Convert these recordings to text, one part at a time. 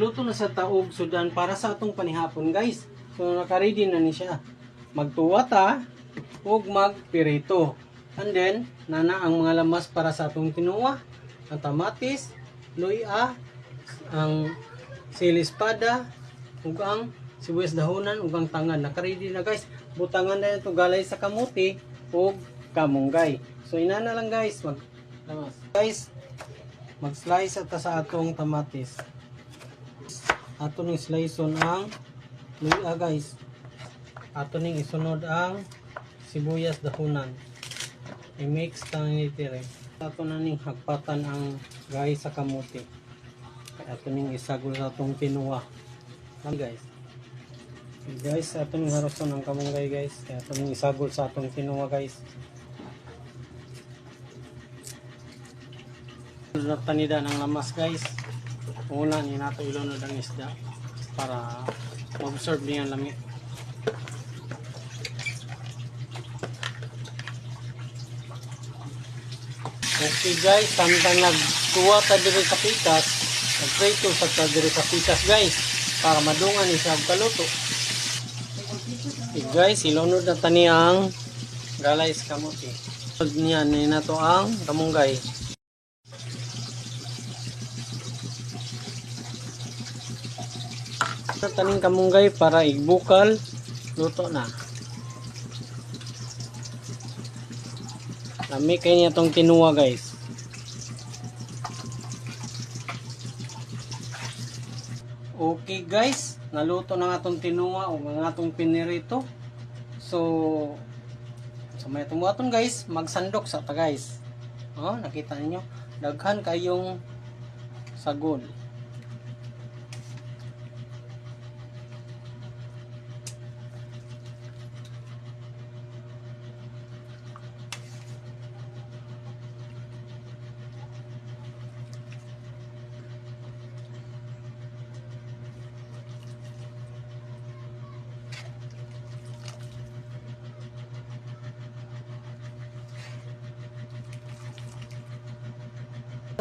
Luto na sa taog sudan para sa atong panihapon guys. So naka-ready na ni siya. Magtuwa ta ug magpirito. And then nana ang mga lamas para sa atong tinuwa, ang tamatis, luya, ang sili espada, ug ang sibuyas dahonan ug ang tangan. Naka-ready na guys. Butangan na ito galay sa kamuti ug kamunggay. So inana lang guys, mag-slice ata sa atong tamatis. Ato ning sliceon ang luya guys. Ato ning isunod ang sibuyas dahonan. I-mix ta ni dire. Ato na ning hagpatan ang guys sa kamuti. Ato ning isagol sa atong tinuwa. Guys. Guys, ato ning haruson ang kamunggay guys. Ato ning isagol sa atong tinuwa guys. Tanida ng lamas guys. Una ni nato ilunod ang isda para ma-absorb niya ang lamig. Okay guys, samtang nagtuwa ta diri sa pitas, nagprito sa ta diri sa pitas guys para madungan ni siya og kaluto. Okay guys, ilunod na tani ang galay sa kamote. Pag niya ni nato ang kamunggay. Taning kamunggay para igbukal, luto na. Lami kay niya tong tinuwa guys. Okay guys, naluto na nga tong tinuwa o nga tong pinirito. So may tumuaton guys, magsandok sa ta guys. Oh, nakita niyo, daghan kayong sagol.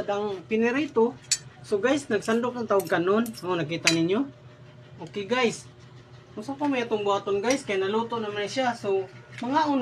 Ang pinirito. So guys, nagsandok ng tawag kanon. Oh, nakita ninyo? Okay guys. Kung saan pa may itong buhaton guys, kaya naluto naman siya. So, mga una